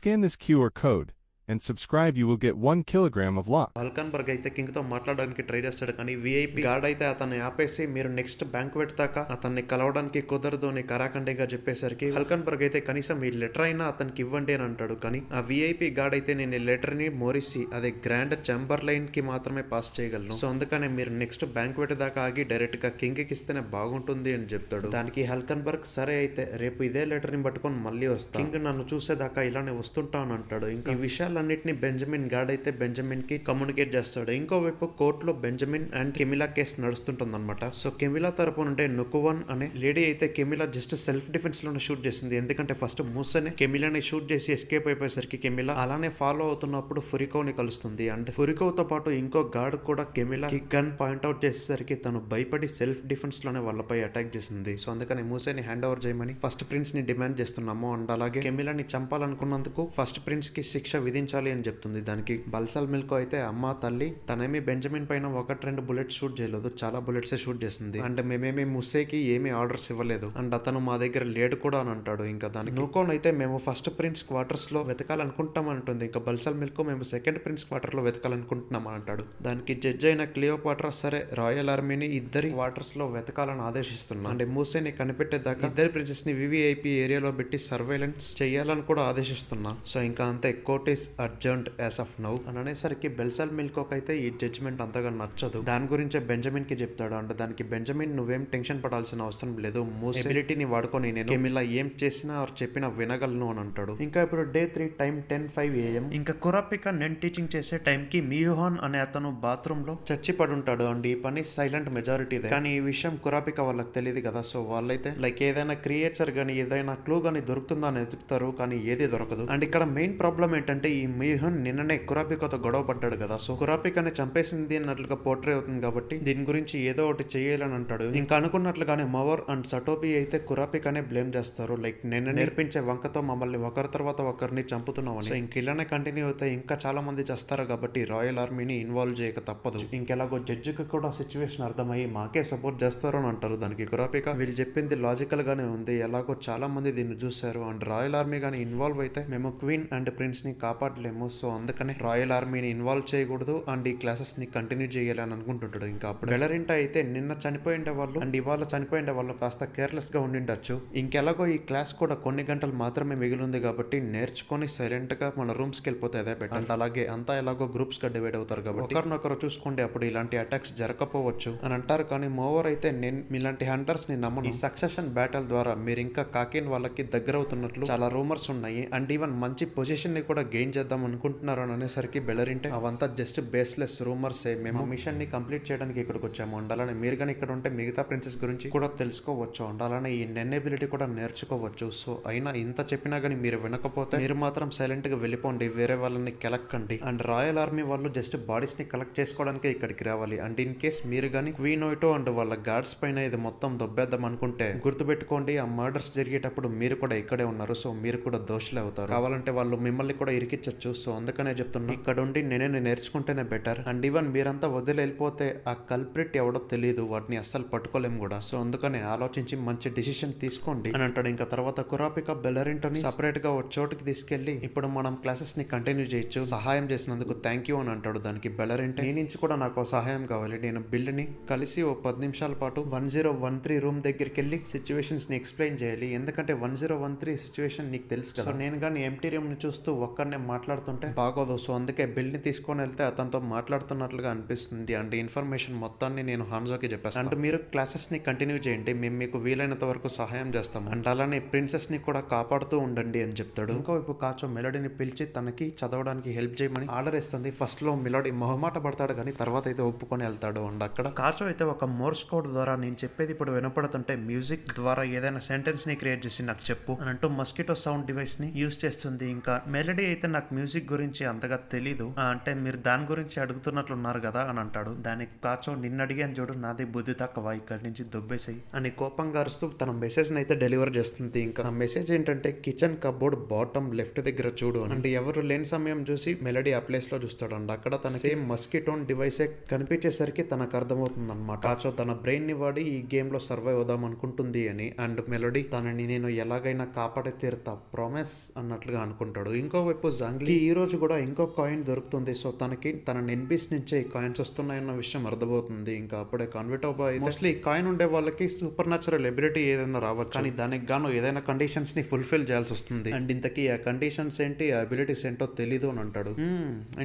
Scan this QR code and subscribe. You will get 1 kilogram of luck. హల్కన్బర్గ్ అయితే king తో మాట్లాడడానికి try చేస్తాడు, కానీ విఐపి గార్డ్ అయితే అతన్ని ఆపేసి మీరు నెక్స్ట్ బ్యాంక్వెట్ దాకా అతన్ని కలవడానికి కుదరదు అని కరాఖండిగా చెప్పేసరికి హల్కన్బర్గ్ అయితే కనీసం ఈ లెటర్ అయినా అతనికి ఇవ్వండి అని అంటాడు. కానీ ఆ విఐపి గార్డ్ అయితే నేను ఈ లెటర్ ని మోరిసి అదే గ్రాండ్ చాంబర్లైన్ కి మాత్రమే పాస్ చేయగలను, సో అందుకనే మీరు నెక్స్ట్ బ్యాంక్వెట్ దాకా ఆగి డైరెక్ట్ గా కింగ్ కి ఇస్తేనే బాగుంటుంది అని చెప్తాడు. దానికి హల్కన్బర్గ్ సరే అయితే రేపు ఇదే లెటర్ ని పట్టుకొని మళ్ళీ వస్తా, కింగ్ నన్ను చూసేదాకా ఇలానే వస్తుంటా అని అంటాడు. ఇంకా ఈ విషయాలన్నింటినీ బెంజమిన్ గార్డ్ అయితే బెంజమిన్ కి కమ్యూనికేట్ చేస్తాడు. ఇంకోవైపు కోర్టులో బెంజమిన్ అండ్ కెమిలా కేసు నడుస్తుంటుంది అనమాట. సో కెమిలా తరపు నుండి నుకువన్ అనే లేడీ అయితే కెమిలా జస్ట్ సెల్ఫ్ డిఫెన్స్ లోనే షూట్ చేసింది, ఎందుకంటే ఫస్ట్ మూసనే కెమిలాని షూట్ చేసి ఎస్కేప్ అయిపోయేసరికి కెమిలా అలానే ఫాలో అవుతున్నప్పుడు ఫురికోని కలుస్తుంది. అండ్ ఫురికోతో పాటు ఇంకో గార్డ్ కూడా కెమిలా గన్ పాయింట్అవుట్ చేసేసరికి తను భయపడి సెల్ఫ్ డిఫెన్స్ లోనే వాళ్ళపై అటాక్ చేసింది. సో అందుకని మూసేని హ్యాండ్ ఓవర్ చేయమని ఫస్ట్ ప్రిన్స్ ని డిమాండ్ చేస్తున్నాము. అండ్ అలాగే కెమిలాని చంపాలనుకున్నందుకు ఫస్ట్ ప్రిన్స్ కి శిక్ష విధించాలి అని చెప్తుంది. దానికి బల్సల్ మిల్కో అయితే అమ్మ తల్లి తనేమి బెంజమిన్ పైన 1-2 బుల్లెట్స్ షూట్ చేయలేదు, చాలా బుల్లెట్స్ షూట్ చేసింది. అండ్ మేమేమి ముస్సేకి ఏమి ఆర్డర్స్ ఇవ్వలేదు అండ్ అతను మా దగ్గర లేడు కూడా అని అంటాడు. ఇంకా దానికి నూకోన్ అయితే మేము ఫస్ట్ ప్రిన్స్ క్వార్టర్స్ లో వెతకాలనుకుంటాం అంటుంది. ఇంకా బల్సల్ మిల్కో మేము సెకండ్ ప్రిన్స్ క్వార్టర్ లో వెతకాలనుకుంటున్నాం అని అంటాడు. దానికి జడ్జ్ అయిన క్లియోపాట్రా సరే రాయల్ ఆర్మీని ఇద్దరి క్వార్టర్స్ లో వెతకాలని ఆదేశిస్తున్నా. అంటే మూసేని కనిపెట్టేదాకా ఇద్దరి ప్రిన్సెస్ ని వివిఐపి ఏరియాలో పెట్టి సర్వేలెన్స్ చేయాలని కూడా ఆదేశిస్తున్నా. సో ఇంకా అంతే, court is urgent as of now అని అనేసరికి బెల్సల్ మిల్కోక్ అయితే ఈ జడ్జ్మెంట్ అంతగా నచ్చదు. దాని గురించే బెంజమిన్ కి చెప్తాడు. అంటే దానికి బెంజమిన్ నువ్వేం టెన్షన్ పడాల్సిన అవసరం లేదు, మూస్ ఎబిలిటీని వాడుకొని నేను కెమిలా ఏం చేసినా చెప్పినా వినగలను అని అంటాడు. ఇంకా ఇప్పుడు డే 3 టైం 10:05 AM. ఇంకా కురాపిక నేను టీచింగ్ చేసే టైం కి మియుహాన్ అనే అతను బాత్రూమ్ లో చచ్చి పడుంటాడు. అండ్ ఈ పని సైలెంట్ మెజారిటీ, కానీ ఈ విషయం కురాపిక వాళ్ళకి తెలియదు కదా. సో వాళ్ళైతే లైక్ ఏదైనా క్రియేచర్ గానీ ఏదైనా క్లూ గానీ దొరుకుతుందా అని ఎదుగుతారు, కానీ ఏది దొరకదు. అండ్ ఇక్కడ మెయిన్ ప్రాబ్లం ఏంటంటే ఈ మియుహాన్ నిన్ననే కురాపికతో గొడవ పడ్డాడు కదా. సో కురాపికని చంపేసింది అన్నట్లుగా పోర్ట్రే అవుతుంది కాబట్టి దీని గురించి ఏదో ఒకటి చేయాలని అంటాడు. ఇంకా అనుకున్నట్లుగానే మవర్ అండ్ సటోబి అయితే కురాపికనే బ్లేమ్ చేస్తారు, లైక్ నిన్న నేర్పించే వంకతో మమ్మల్ని ఒకరి తర్వాత ఒకరిని చంపుతున్నామని. సో ఇంక ఇలానే కంటిన్యూ అయితే ఇంకా చాలా మంది చేస్తారు కాబట్టి రాయల్ ఆర్మీని ఇన్వాల్వ్ చేయక తప్పదు. ఇంకెలాగో జడ్జికి కూడా సిచ్యువేషన్ అర్థమయ్యి మాకే సపోర్ట్ చేస్తారు అని అంటారు. దానికి కురాపిక వీళ్ళు చెప్పింది లాజికల్ గానే ఉంది, ఎలాగో చాలా మంది దీన్ని చూశారు అండ్ రాయల్ ఆర్మీ గానీ ఇన్వాల్వ్ అయితే మేము క్వీన్ అండ్ ప్రిన్స్ ని కాపాడలేము, సో అందుకనే రాయల్ ఆర్మీని ఇన్వాల్వ్ చేయకూడదు అండ్ ఈ క్లాసెస్ ని కంటిన్యూ చేయాలని అనుకుంటుంటాడు. ఇంకా అప్పుడు బెలరింటా అయితే నిన్న చనిపోయిండే వాళ్ళు అండ్ ఇవాళ చనిపోయిండే వాళ్ళు కాస్త కేర్లెస్ గా ఉండిండొచ్చు, ఇంకెలాగో ఈ క్లాస్ కూడా కొన్ని గంటలు మాత్రమే మిగిలింది కాబట్టి నేర్చుకొని సైలెంట్ గా మన రూమ్స్ కి వెళ్ళిపోతే అదే బెటర్. అండ్ అలాగే అంతా ఎలాగో గ్రూప్స్ గా డివైడ్ అవుతారు కాబట్టి ఒకరినొకరు చూసుకోండి, అప్పుడు ఇలాంటి అటాక్స్ జరగకపోవచ్చు అని అంటారు. కానీ మోవర్ అయితే నేను ఇలాంటి హంటర్స్ ని నమ్మను, ఈ సక్సెషన్ బ్యాటిల్ ద్వారా మీరు ఇంకా కాకిన్ వాళ్ళకి దగ్గర అవుతున్నట్లు చాలా రూమర్స్ ఉన్నాయి అండ్ ఈవెన్ మంచి పొజిషన్ ని కూడా గెయిన్ చేద్దాం అనుకుంటున్నారు అని అనేసరికి బెలరింటే అవంతా జస్ట్ బేస్లెస్ రూమర్సే, మేము మిషన్ ని కంప్లీట్ చేయడానికి ఇక్కడికి వచ్చాము అండ్ అలానే మీరు కానీ ఇక్కడ ఉంటే మిగతా ప్రిన్సెస్ గురించి కూడా తెలుసుకోవచ్చు అండ్ అలానే ఈ నెన్నెబిలిటీ కూడా నేర్చుకోవచ్చు. సో అయినా ఇంత చెప్పినా కానీ మీరు వినకపోతే మీరు మాత్రం సైలెంట్ గా వెళ్ళిపోండి, వేరే వాళ్ళని కెలక్కండి. అండ్ రాయల్ ఆర్మీ వాళ్ళు జస్ట్ బాడీస్ ని కలెక్ట్ చేసుకోవడానికి ఇక్కడికి రావాలి. అండ్ ఇన్ కేస్ మీరు కానీ క్వీన్ ఓయిటో అండ్ వాళ్ళ గార్డ్స్ పైన ఇది మొత్తం దొబ్బేద్దాం అనుకుంటే గుర్తుపెట్టుకోండి, ఆ మర్డర్స్ జరిగేటప్పుడు మీరు కూడా ఇక్కడే ఉన్నారు, సో మీరు కూడా దోషులే అవుతారు, కావాలంటే వాళ్ళు మిమ్మల్ని కూడా ఇరికించచ్చు. సో అందుకనే చెప్తున్నా ఇక్కడ ఉండి నేనే నేర్చుకుంటేనే బెటర్. అండ్ ఈవెన్ మీరంతా వదిలి వెళ్ళిపోతే ఆ కల్ప్రిట్ ఎవడో తెలియదు, వాటిని అస్సలు పట్టుకోలేము కూడా, సో అందుకనే ఆలోచించి మంచి డిసిషన్ తీసుకోండి అని అంటాడు. ఇంకా తర్వాత కురాపిక బెలరింటోని సపరేట్ గా ఒక చోటుకి తీసుకెళ్లి ఇప్పుడు మనం క్లాసెస్ ని కంటిన్యూ చేయొచ్చు, సహాయం చేసినందుకు థ్యాంక్ యూ అని అంటాడు. దానికి బెలరింట్ నీ నుంచి కూడా నాకు సహాయం కావాలి, నేను బిల్ ని కలిసి ఓ 10 నిమిషాల పాటు 1013 రూమ్ దగ్గరికి వెళ్ళి సిచ్యువేషన్స్ ని ఎక్స్ప్లెయిన్ చేయాలి, ఎందుకంటే 1013 సిచ్యువేషన్ నీకు తెలుసు కదా. నేను కానీ ఎంటీ రూమ్ ని చూస్తూ ఒక్కరినే మాట్లాడుతుంటే బాగోదు, సో అందుకే బిల్ ని తీసుకొని వెళ్తే అతనితో మాట్లాడుతున్నట్లుగా అనిపిస్తుంది అండ్ ఇన్ఫర్మేషన్ మొత్తాన్ని నేను హాన్జోకి చెప్పేస్తాను. అంటే మీరు క్లాసెస్ ని కంటిన్యూ చేయండి, మేము మీకు వీలైనంత వరకు సహాయం చేస్తాం అండ్ అలానే ప్రిన్సెస్ ని కూడా కాపాడుతూ ఉండండి అని చెప్తాడు. ఇంకోవైపు కాచో మెలోడీని పిలిచి తనకి చదవడానికి హెల్ప్ చేయమని ఆర్డర్ ఇస్తుంది. ఫస్ట్ లో మెలోడీ మొహమాట పడతాడు కానీ తర్వాత అయితే ఒప్పుకొని వెళ్తాడు. అండ్ అక్కడ కాచో అయితే ఒక మోర్స్ కోడ్ ద్వారా నేను చెప్పేది ఇప్పుడు వినపడుతుంటే మ్యూజిక్ ద్వారా ఏదైనా సెంటెన్స్ ని క్రియేట్ చేసి నాకు చెప్పు అని అంటూ మస్కిటో సౌండ్ డివైస్ ని యూజ్ చేస్తుంది. ఇంకా మెలోడీ అయితే నాకు నాకు మ్యూజిక్ గురించి అంతగా తెలీదు, అంటే మీరు దాని గురించి అడుగుతున్నట్లున్నారు కదా అని అంటాడు. దానికి కాచో నిన్ను అడిగాను చూడు, నాది బుద్ధి తక్కువ, ఇక్కడి నుంచి దొబ్బేసాయి అని కోపంగా అరుస్తూ తన మెసేజ్ అయితే డెలివర్ చేస్తుంది. ఇంకా ఆ మెసేజ్ ఏంటంటే కిచెన్ కబోర్డ్ బాటమ్ లెఫ్ట్ దగ్గర చూడు అంటే ఎవరు లేని సమయం చూసి మెలడీ ఆ ప్లేస్ లో చూస్తాడు అండి. అక్కడ తన సేమ్ మస్కిటోన్ డివైసే కనిపించేసరికి తనకు అర్థమవుతుంది అనమాట. కాచో తన బ్రెయిన్ ని వాడి ఈ గేమ్ లో సర్వైవ్ అవుదాం అనుకుంటుంది అని. అండ్ మెలడీ తనని నేను ఎలాగైనా కాపాడే తీరుతా ప్రామిస్ అన్నట్లుగా అనుకుంటాడు. ఇంకోవైపు జాంగ్లీ ఈ రోజు కూడా ఇంకో కాయిన్ దొరుకుతుంది. సో తనకి తన ఎన్బీస్ నుంచే ఈ కాయిన్స్ వస్తున్నాయన్న విషయం అర్థమవుతుంది. ఇంకా అప్పుడే కాన్విటో బాయ్ మోస్ట్లీ ఈ కాయిన్ ఉండే వాళ్ళకి సూపర్ న్యాచురల్ ఎబిలిటీ ఏదైనా రావచ్చు, కానీ దానికి గాను ఏదైనా కండిషన్స్ ని ఫుల్ఫిల్ చేయాల్సి వస్తుంది. అండ్ ఇంతకీ ఆ కండిషన్స్ ఏంటి, ఆ అబిలిటీస్ ఏంటో తెలీదు అని అంటాడు.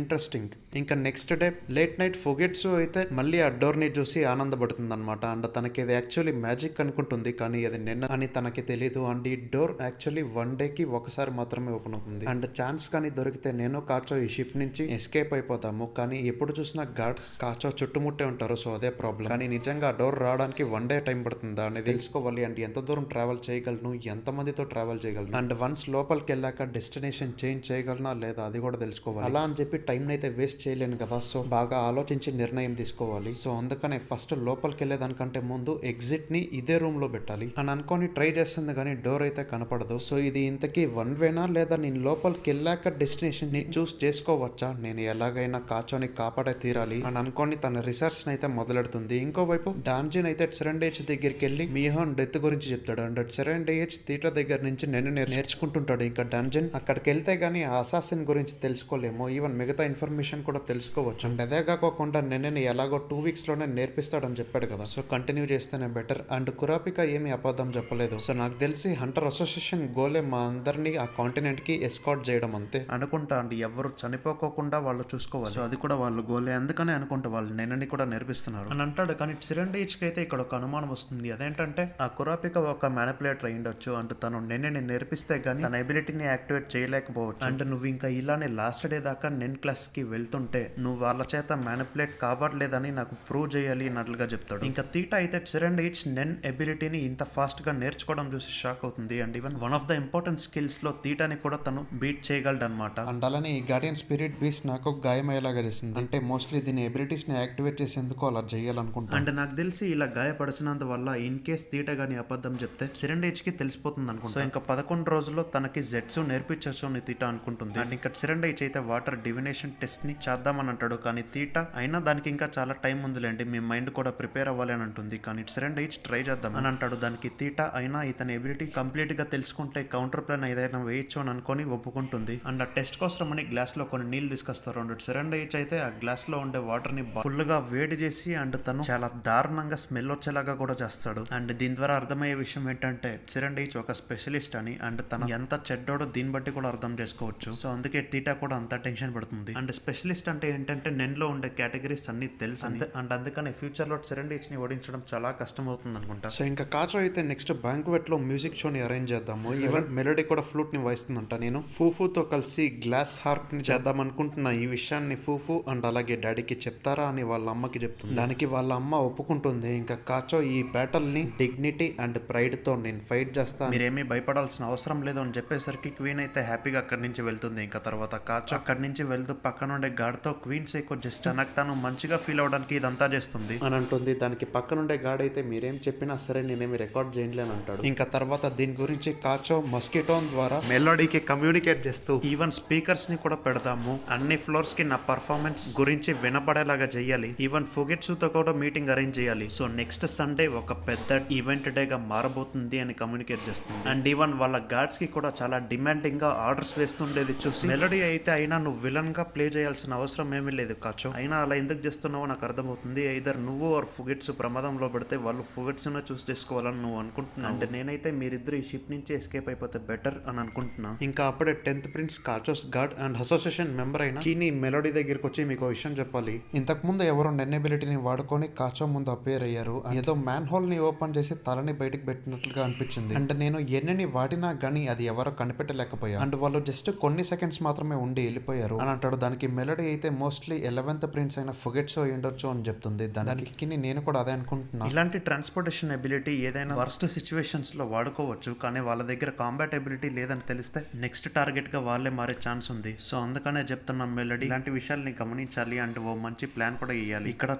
ఇంట్రెస్టింగ్. ఇంకా నెక్స్ట్ డే లేట్ నైట్ ఫోగెట్స్ అయితే మళ్ళీ ఆ డోర్ ని చూసి ఆనందపడుతుంది అనమాట. అండ్ తనకి ఇది యాక్చువల్లీ మ్యాజిక్ అనుకుంటుంది, కానీ అది నిన్న అని తనకి తెలీదు. అండ్ ఈ డోర్ యాక్చువల్లీ వన్ డే కి ఒకసారి మాత్రమే ఓపెన్ అవుతుంది. అండ్ ఛాన్స్ కానీ దొరికితే నేను కాచో ఈ షిప్ నుంచి ఎస్కేప్ అయిపోతాము, కానీ ఎప్పుడు చూసినా గార్డ్స్ కాచో చుట్టుముట్టే ఉంటారు. సో అదే ప్రాబ్లం. కానీ నిజంగా డోర్ రావడానికి వన్ డే టైం పడుతుందా అనేది తెలుసుకోవాలి. అంటే ఎంత దూరం ట్రావెల్ చేయగలను, ఎంత మందితో ట్రావెల్ చేయగలను, అండ్ వన్స్ లోపలికి వెళ్ళాక డెస్టినేషన్ చేంజ్ చేయగలనా లేదా అది కూడా తెలుసుకోవాలి. అలా అని చెప్పి టైం అయితే వేస్ట్ చేయలేను కదా. సో బాగా ఆలోచించి నిర్ణయం తీసుకోవాలి. సో అందుకనే ఫస్ట్ లోపలికి వెళ్ళేదానికంటే ముందు ఎగ్జిట్ ని ఇదే రూమ్ లో పెట్టాలి అని అనుకొని ట్రై చేస్తుంది, కానీ డోర్ అయితే కనపడదు. సో ఇది ఇంతకీ వన్ వేనా లేదా నేను లోపలికి వెళ్ళాక డెస్టినేషన్ ని చూస్ చేసుకోవచ్చా, నేను ఎలాగైనా కాచోని కాపాడే తీరాలి అని అనుకొని తన రీసెర్చ్ అయితే మొదలెడుతుంది. ఇంకోవైపు డాంజిన్ అయితే సెరెండేజ్ దగ్గరికి వెళ్ళి మియోన్ డెత్ గురించి చెప్తాడు. అండ్ సెరెండేజ్ తీటా దగ్గర నుంచి నేను నేర్చుకుంటుంటాడు. ఇంకా డాంజిన్ అక్కడికి వెళ్తే గానీ ఆ అసాసిన్ గురించి తెలుసుకోలేము, ఈవెన్ మిగతా ఇన్ఫర్మేషన్ కూడా తెలుసుకోవచ్చు. అండ్ అదే కాకుండా నేను ఎలాగో 2 weeks లోనే నేర్పిస్తాడని చెప్పాడు కదా. సో కంటిన్యూ చేస్తేనే బెటర్. అండ్ కురాపిక ఏమి అబద్ధం చెప్పలేదు. సో నాకు తెలిసి హంటర్ అసోసియేషన్ గోలే మా అందరినీ ఆ కాంటినెంట్ కి ఎస్కాట్ చేయడం అంతే అనుకుంటా అండి. ఎవరు చనిపోకోకుండా వాళ్ళు చూసుకోవాలి. సో అది కూడా వాళ్ళు గోలే, అందుకనే అనుకుంటా వాళ్ళు నిన్నని కూడా నేర్పిస్తున్నారు అని అంటాడు. కానీ సిరెండేజ్ కి అయితే ఇక్కడ ఒక అనుమానం వస్తుంది. అదేంటంటే ఆ కురాపిక ఒక మ్యానిపులేటర్ అయ్యిండొచ్చు. అండ్ తను నిన్నని నేర్పిస్తే గానీ తన ఎబిలిటీని యాక్టివేట్ చేయలేకపోవచ్చు. అండ్ నువ్వు ఇంకా ఇలానే లాస్ట్ డే దాకా నెన్ క్లాస్ కి వెళ్తుంటే నువ్వు వాళ్ళ చేత మ్యానిపులేట్ కావట్లేదని నాకు ప్రూవ్ చేయాలి అన్నట్లుగా చెప్తాడు. ఇంకా తీటా అయితే సిరెండేజ్ నెన్ ఎబిలిటీని ఇంత ఫాస్ట్ గా నేర్చుకోవడం చూసి షాక్ అవుతుంది. And even one of the important skills లో తీటాని కూడా తను బీట్ చేయగలడు అనమాట. అండ్ అలానే ఈ గార్డియన్ స్పిరిట్ బీస్ట్ నాకు గాయమయ్యేలాగా చేసింది. అంటే మోస్ట్లీ దీని ఎబిలిటీస్ ని యాక్టివేట్ చేసేందుకు అలా చేయాలనుకుంటా. అండ్ నాకు తెలిసి ఇలా గాయపడిచినంత వల్ల ఇన్ కేస్ తీట గాని అబద్ధం చెప్తే సిరెండేజ్ కి తెలిసిపోతుంది అనుకుంటా. సో ఇంకా 11 రోజుల్లో తనకి జెట్స్ నేర్పించచ్చు అని తీట అనుకుంటుంది. అండ్ ఇంకా సిరెండేజ్ అయితే వాటర్ డివినేషన్ టెస్ట్ ని చేద్దామని అంటాడు. కానీ తీట అయినా దానికి ఇంకా చాలా టైం ఉందిలేండి, మీ మైండ్ కూడా ప్రిపేర్ అవ్వాలి అని అంటుంది. కానీ సిరెండేజ్ ట్రై చేద్దాం అని అంటాడు. దానికి తీట అయినా ఇతని ఎబిలిటీ కంప్లీట్ గా తెలుసుకుంటే కౌంటర్ ప్లాన్ ఏదైనా వేయచ్చు అని అనుకొని ఒప్పుకుంటుంది. అండ్ ఆ టెస్ట్ కోసం అని గ్లాస్ లో కొన్ని నీళ్లు తీసుకొస్తారు. అండ్ సిరెండేజ్ అయితే ఆ గ్లాస్ లో ఉండే వాటర్ ని ఫుల్ గా వేడి చేసి అండ్ తను చాలా దారుణంగా స్మెల్ వచ్చేలాగా కూడా చేస్తాడు. అండ్ దీని ద్వారా అర్థమయ్యే విషయం ఏంటంటే సిరెండేజ్ ఒక స్పెషలిస్ట్ అని. అండ్ తను ఎంత చెడ్డోడో దీన్ని బట్టి కూడా అర్థం చేసుకోవచ్చు. సో అందుకే తీటా కూడా అంత టెన్షన్ పడుతుంది. అండ్ స్పెషలిస్ట్ అంటే ఏంటంటే నెన్ లో ఉండే కేటగిరీస్ అన్ని తెలుసు. అండ్ అందుకని ఫ్యూచర్ లో సిరెండేజ్ ని ఓడించడం చాలా కష్టం అవుతుంది అనుకుంటా. సో ఇంకా కాచో అయితే నెక్స్ట్ బ్యాంక్వెట్ లో మ్యూజిక్ షోని అరేంజ్ చేద్దాము. ఈవెన్ మెలోడీ కూడా ఫ్లూట్ ని వాయిస్తుందంట. నేను ఫూఫూతో కలిసి గ్లాస్ హార్ప్ ని చేద్దాం అనుకుంటున్నా. ఈ విషయాన్ని ఫూఫూ అండ్ అలాగే డాడీకి చెప్తారా అని వాళ్ళ అమ్మకి చెప్తుంది. దానికి వాళ్ళ అమ్మ ఒప్పుకుంటుంది. ఇంకా కాచో ఈ బ్యాటల్ ని డిగ్నిటీ అండ్ ప్రైడ్ తో నేను ఫైట్ చేస్తాను, మీరేమీ భయపడాల్సిన అవసరం లేదు అని చెప్పేసరికి క్వీన్ అయితే హ్యాపీగా అక్కడి నుంచి వెళ్తుంది. ఇంకా తర్వాత కాచో అక్కడి నుంచి వెళ్తూ పక్కన ఉండే గార్డ్ తో క్వీన్ సైకో జస్ట్ తనకు తను మంచిగా ఫీల్ అవడానికి ఇదంతా చేస్తుంది అని అంటుంది. దానికి పక్కనుండే గార్డ్ అయితే మీరేం చెప్పినా సరే నేనేమి రికార్డ్ చేయలే అని అంటాడు. ఇంకా తర్వాత దీని గురించి కాచో మస్కిటోన్ ద్వారా మెలోడీకి కమ్యూనికేట్ చేస్తూ ఈవెన్ స్పీకర్స్ ని కూడా పెడతాము, అన్ని ఫ్లోర్స్ కి నా పర్ఫార్మెన్స్ గురించి వినపడేలాగా చేయాలి, ఈవెన్ ఫుగెట్సు తో కూడా మీటింగ్ అరేంజ్ చేయాలి. సో నెక్స్ట్ సండే ఒక పెద్ద ఈవెంట్ డే గా మారబోతుంది అని కమ్యూనికేట్ చేస్తుంది. అండ్ ఈవెన్ వాళ్ళ గార్డ్స్ కి కూడా చాలా డిమాండింగ్ గా ఆర్డర్స్ వేస్తుండేది చూసి మెలోడీ అయితే అయినా నువ్వు విలన్ గా ప్లే చేయాల్సిన అవసరం ఏమీ లేదు కాచో, అయినా అలా ఎందుకు చేస్తున్నావో నాకు అర్థమవుతుంది. ఐదర్ నువ్వు ఆర్ ఫుగెట్స్ ప్రమాదంలో పెడితే వాళ్ళు ఫుగెట్స్ చూస్ చేసుకోవాలని నువ్వు అనుకుంటున్నావు. అంటే నేనైతే మీరిద్దరు ఈ షిప్ నుంచి ఎస్కేప్ అయిపోతే బెటర్ అని అనుకుంటున్నా. ఇంకా అప్పుడే 10th ప్రిన్స్ కాచోస్ గార్డ్ అండ్ అసోసియేషన్ మెంబర్ అయిన కీని మెలోడీ దగ్గరికి వచ్చి మీకు విషయం చెప్పాలి. ఇంతకు ముందు ఎవరో నెన్ ఎబిలిటీని వాడుకొని కాచో ముందు అపేర్ అయ్యారు. ఏదో మ్యాన్ హోల్ ని ఓపెన్ చేసి తలని బయటకు పెట్టినట్లుగా అనిపించింది. అండ్ నేను ఎన్నని వాడినా గానీ అది ఎవరో కనిపెట్టలేకపోయా. అండ్ వాళ్ళు జస్ట్ కొన్ని సెకండ్స్ మాత్రమే ఉండి వెళ్ళిపోయారు అని అంటాడు. దానికి మెలోడీ అయితే మోస్ట్లీ 11th ప్రిన్స్ అయిన ఫుగెట్సో ఉండొచ్చు అని చెప్తుంది. దానికి నేను కూడా అదే అనుకుంటున్నా. ఇలాంటి ట్రాన్స్పోర్టేషన్ ఎబిలిటీ ఏదైనా వర్స్ట్ సిచ్యువేషన్స్ లో వాడుకోవచ్చు, కానీ వాళ్ళ దగ్గర కాంబాట్ ఎబిలిటీ లేదని తెలిస్తే నెక్స్ట్ టార్గెట్ గా వాళ్ళే మారి మారే ఛాన్స్ ఉంది. సో అందుకనే చెప్తున్నాం మెలడీ ఇలాంటి విషయాల్ని గమనించాలి అండ్ ఓ మంచి ప్లాన్ కూడా వేయాలి. ఇక్కడ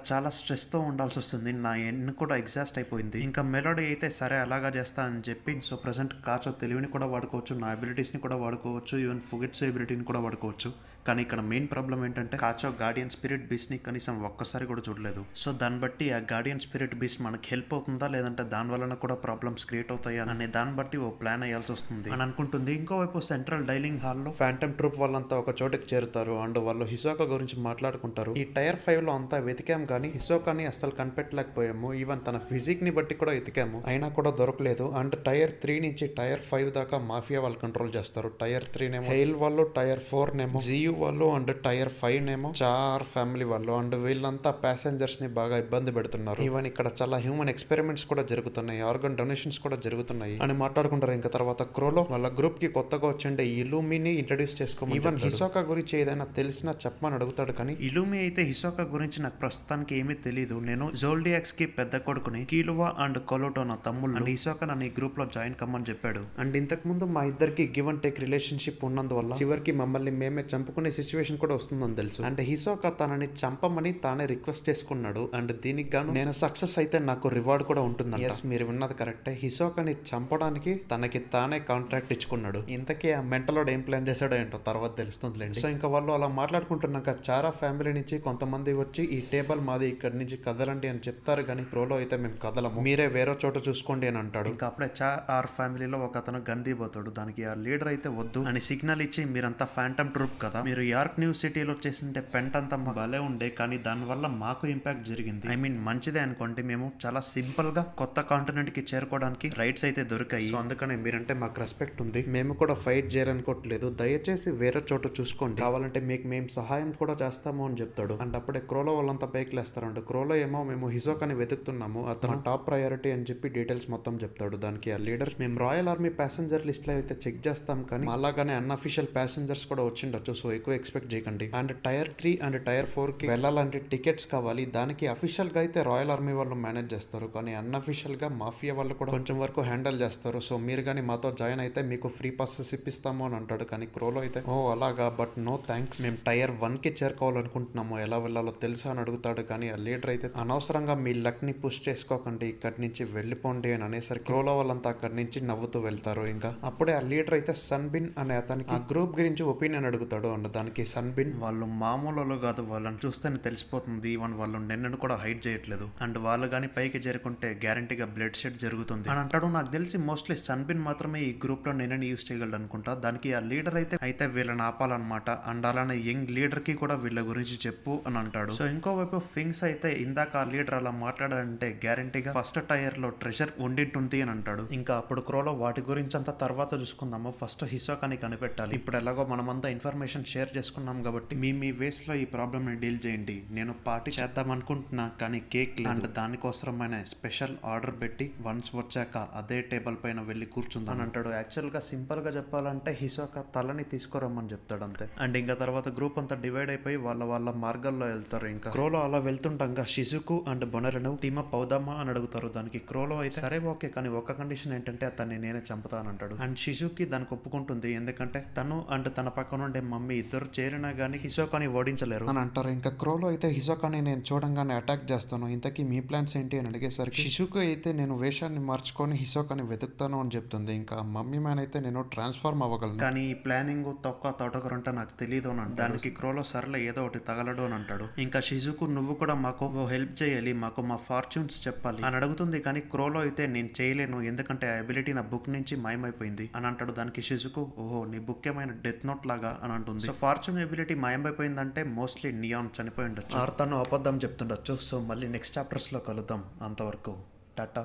చాలా స్ట్రెస్ తో ఉండాల్సి వస్తుంది. నా ఎన్ను కూడా ఎగ్జాస్ట్ అయిపోయింది. ఇంకా మెలోడీ అయితే సరే అలాగా చేస్తా అని చెప్పి సో ప్రెసెంట్ కాచో తెలివిని కూడా వాడుకోవచ్చు, నా అబిలిటీస్ ని కూడా వాడుకోవచ్చు, ఈవెన్ ఫుగిట్స్ ఎబిలిటీని కూడా వాడుకోవచ్చు. కానీ ఇక్కడ మెయిన్ ప్రాబ్లం ఏంటంటే కాచో గార్డియన్ స్పిరిట్ బీస్ట్ ని కనీసం ఒక్కసారి కూడా చూడలేదు. సో దాన్ని బట్టి ఆ గార్డియన్ స్పిరిట్ బీస్ట్ మనకి హెల్ప్ అవుతుందా లేదంటే దాని వలన కూడా ప్రాబ్లమ్స్ క్రియేట్ అవుతాయా అనే దాన్ని బట్టి ఓ ప్లాన్ అయ్యాల్సి వస్తుంది అని అనుకుంటుంది. ఇంకోవైపు సెంట్రల్ డైలింగ్ హాల్లో ఫ్యాంటమ్ ట్రూప్ వాళ్ళంతా ఒక చోటుకి చేరుతారు అండ్ వాళ్ళు హిసోకా గురించి మాట్లాడుకుంటారు. ఈ టైర్ 5 లో అంతా వెతికాం కానీ హిసోకాని అసలు కనిపెట్టలేకపోయాము. ఈవెన్ తన ఫిజిక్ ని బట్టి కూడా వెతికాము, అయినా కూడా దొరకలేదు. అండ్ టైర్ 3 నుంచి టైర్ 5 దాకా మాఫియా వాళ్ళు కంట్రోల్ చేస్తారు. టైర్ 3 నేమో హెయిల్ వాళ్ళు, టైర్ 4 నేమో జియు వాళ్ళు అండ్ టైర్ 5 నేమో చార్ ఫ్యామిలీ వాళ్ళు. అండ్ వీళ్ళంతా ప్యాసెంజర్స్ ని బాగా ఇబ్బంది పెడుతున్నారు. ఈవెన్ ఇక్కడ చాలా హ్యూమన్ ఎక్స్పెరిమెంట్స్ కూడా జరుగుతున్నాయి, ఆర్గన్ డొనేషన్స్ కూడా జరుగుతున్నాయి అని మాట్లాడుకుంటారు. ఇంకా తర్వాత క్రోలో వాళ్ళ గ్రూప్ కి కొత్తగా వచ్చిండే ఇలూమిని ఇంట్రడ్యూస్ చేసుకోమని, ఈవెన్ హిసోకా గురించి ఏదైనా తెలిసినా చెప్పమని అడుగుతాడు. కానీ ఇలూమి అయితే హిసోకా గురించి నాకు ప్రస్తుతానికి ఏమీ తెలియదు, నేను జోల్డియాక్స్ కి పెద్ద కొడుకుని, కీలువా అండ్ కొలోటో నా తమ్ముళ్ళు, అండ్ హిసోకా నన్ను ఈ గ్రూప్ లో జాయిన్ కమ్మని చెప్పాడు. అండ్ ఇంతకు ముందు మా ఇద్దరికి గివ్ అండ్ టేక్ రిలేషన్షిప్ ఉన్నందువల్ల చివరికి మమ్మల్ని మేమే చంపుకునే సిచ్యువేషన్ కూడా వస్తుందని తెలుసు. అండ్ హిసోకా తనని చంపమని తానే రిక్వెస్ట్ చేసుకున్నాడు. అండ్ దీనికి గాను నేను సక్సెస్ అయితే నాకు రివార్డ్ కూడా ఉంటుంది. ఎస్, మీరు విన్నది కరెక్టే, హిసోకాని చంపడానికి తనకి తానే కాంట్రాక్ట్ ఇచ్చుకున్నాడు. ఇంతకీ ఆ మెంటలోడు ఏం ప్లాన్ చేశాడో ఏంటో తర్వాత తెలుస్తుందిలేండి. సో ఇంకా వాళ్ళు అలా మాట్లాడుకుంటున్నాక చారా ఫ్యామిలీ నుంచి కొంతమంది వచ్చి ఈ టేబుల్ మాది, ఇక్కడి నుంచి కదలండి అని చెప్తారు. కానీ క్రోలో అయితే మేము కదలము, మీరే వేరే చోట చూసుకోండి అని అంటాడు. ఇంకా అప్పుడే చార్ ఫ్యామిలీలో ఒక అతను గందీపోతాడు. దానికి ఆ లీడర్ అయితే వద్దు అని సిగ్నల్ ఇచ్చి, మీరంతా ఫ్యాంటమ్ ట్రూప్ కదా, మీరు యార్క్ న్యూ సిటీలో చేసింటే పెంట్ అంతా భలే ఉండే, కానీ దానివల్ల మాకు ఇంపాక్ట్ జరిగింది. ఐ మీన్ మంచిదే అనుకోండి, మేము చాలా సింపుల్ గా కొత్త కాంటినెంట్ కి చేరుకోవడానికి రైట్స్ అయితే దొరికాయి. సో అందుకనే మీరంటే మాకు రెస్పెక్ట్ ఉంది, మేము కూడా ఫైట్ చేయాలనుకోవట్లేదు, దయచేసి వేరే చోట చూసుకోండి, కావాలంటే మీకు మేము సహాయం కూడా చేస్తాము అని చెప్తాడు. అండ్ అప్పుడే క్రోలో వాళ్ళంతా పైకి లేస్తారంట. క్రోలో ఏమో మేము హిసోకాని వెతుకుతున్నాము, అతను టాప్ ప్రయారిటీ అని చెప్పి డీటెయిల్స్ మొత్తం చెప్తాడు. దానికి ఆ లీడర్, మేము రాయల్ ఆర్మీ ప్యాసింజర్ లిస్ట్ లో అయితే చెక్ చేస్తాం, కానీ అలాగానే అన్అఫిషియల్ ప్యాసింజర్స్ కూడా వచ్చిండొచ్చు, సో ఎక్కువ ఎక్స్పెక్ట్ చేయకండి. అండ్ టైర్ 3 అండ్ టైర్ 4 కి వెళ్ళాలంటే టికెట్స్ కావాలి. దానికి అఫీషియల్ గా అయితే రాయల్ ఆర్మీ వాళ్ళు మేనేజ్ చేస్తారు, కానీ అన్అఫిషియల్ గా మాఫియా వాళ్ళు కూడా కొంచెం వరకు హ్యాండిల్ చేస్తారు. సో మీరు కానీ మాతో జాయిన్ అయితే మీకు ఫ్రీ పాసెస్ ఇప్పిస్తాము అని అంటాడు. కానీ క్రోలో అయితే ఓ అలాగా, బట్ నో థ్యాంక్స్, మేము టైర్ 1 కి చేరుకోవాలనుకుంటున్నాము, ఎలా వెళ్ళాలో తెలుసా అని అడుగుతాడు. కానీ ఆ లీడర్ అయితే అనవసరంగా మీ లక్ ని పుష్ చేసుకోకండి, ఇక్కడి నుంచి వెళ్ళిపోండి అని అనేసరికి క్రోలో వాళ్ళంతా అక్కడి నుంచి నవ్వుతూ వెళ్తారు. ఇంకా అప్పుడే ఆ లీడర్ అయితే సన్బిన్ అనే అతనికి ఆ గ్రూప్ గురించి ఒపీనియన్ అడుగుతాడు. అండ్ దానికి సన్బిన్, వాళ్ళు మామూలు కాదు, వాళ్ళని చూస్తేనే తెలిసిపోతుంది, ఈవెన్ వాళ్ళు నిన్నను కూడా హైడ్ చేయట్లేదు, అండ్ వాళ్ళు కానీ పైకి చేరుకుంటే గ్యారంటీగా బ్లడ్ షెడ్ జరుగుతుంది అని అంటాడు. నాకు తెలిసి మోస్ట్లీ సన్బిన్ మాత్రమే ఈ గ్రూప్ లో నిన్నని యూజ్ చేయగలడు అనుకుంటా. దానికి ఆ లీడర్ అయితే వీళ్ళని ఆపాలన్నమాట. అండ్ అలానే యంగ్ లీడర్ కి కూడా వీళ్ళ గురించి చెప్పు అని అంటాడు. సో ఇంకోవైపు ఫింగ్స్ అయితే ఇందాక ఆ లీడర్ అలా మాట్లాడాలంటే గ్యారంటీగా ఫస్ట్ టైర్ లో ట్రెజర్ ఉండింటుంది అని అంటాడు. ఇంకా అప్పుడు క్రోలో వాటి గురించి అంతా తర్వాత చూసుకుందాము, ఫస్ట్ హిసోకాని కనిపెట్టాలి. ఇప్పుడు ఎలాగో మనమంతా ఇన్ఫర్మేషన్ షేర్ చేసుకున్నాం కాబట్టి మీ వేస్ లో ఈ ప్రాబ్లమ్ ని డీల్ చేయండి. నేను పార్టీ చేద్దాం అనుకుంటున్నా, కానీ కేక్ అండ్ దానికోసమైన స్పెషల్ ఆర్డర్ పెట్టి వన్స్ వచ్చాక అదే టేబుల్ పైన వెళ్ళి కూర్చుందాం అని అంటాడు. యాక్చువల్ గా సింపుల్ గా చెప్పాలంటే హిసోకా తలని తీసుకురమ్మని చెప్తాడు అంతే. అండ్ ఇంకా తర్వాత గ్రూప్ అంతా డివైడ్ అయిపోయి వాళ్ళ మార్గాల్లో వెళ్తారు. ఇంకా క్రోలో అలా వెళ్తుండగా షిజుకు అండ్ బొనెలను టీమ్ అప్ అవుదామా అని అడుగుతారు. దానికి క్రోలో అయితే సరే ఓకే, కానీ ఒక కండిషన్ ఏంటంటే అతన్ని నేనే చంపుతాను అంటాడు. అండ్ షిజుకి దానికి ఒప్పుకుంటుంది, ఎందుకంటే తను అండ్ తన పక్కన ఉండే మమ్మీ ఇద్దరు చేరినా గానీ హిసోకాని ఓడించలేరు అని అంటారు. ఇంకా క్రోలో అయితే హిసోకాని నేను చూడంగానే అటాక్ చేస్తాను, ఇంతకీ మీ ప్లాన్స్ ఏంటి అని అడిగేసరికి షిజుకు అయితే నేను వేషాన్ని మార్చుకొని హిసోకాని వెతుకుతాను అని చెప్తుంది. ఇంకా మమ్మీ మ్యాన్ అయితే నేను ట్రాన్స్ఫార్మ్ అవ్వగలను, కానీ ఈ ప్లానింగ్ తొక్క తోటకరంటే నాకు తెలియదు అని అంటాడు. దానికి క్రోలో సర్లే ఏదో ఒకటి తగలడు అని అంటాడు. ఇంకా షిజుకు నువ్వు కూడా మాకు హెల్ప్ చేయాలి, మాకు మా ఫార్చ్యూన్స్ చెప్పాలి అని అడుగుతుంది. కానీ క్రోలో అయితే నేను చేయలేను, ఎందుకంటే ఆ అబిలిటీ నా బుక్ నుంచి మాయమైపోయింది అని అంటాడు. దానికి షిజుకు ఓహో నీ బుక్ ఏమైనా డెత్ నోట్ లాగా అని అంటుంది. సో ఫార్చ్యూన్ ఎబిలిటీ మాయమైపోయిందంటే మోస్ట్లీ నియాన్ చనిపోయి ఉండొచ్చు, ఆర్ తను అబద్ధం చెప్తుండొచ్చు. సో మళ్ళీ నెక్స్ట్ చాప్టర్స్ లో కలుద్దాం. అంతవరకు tata,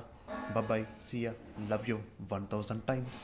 bye, see ya, love you 1000 times.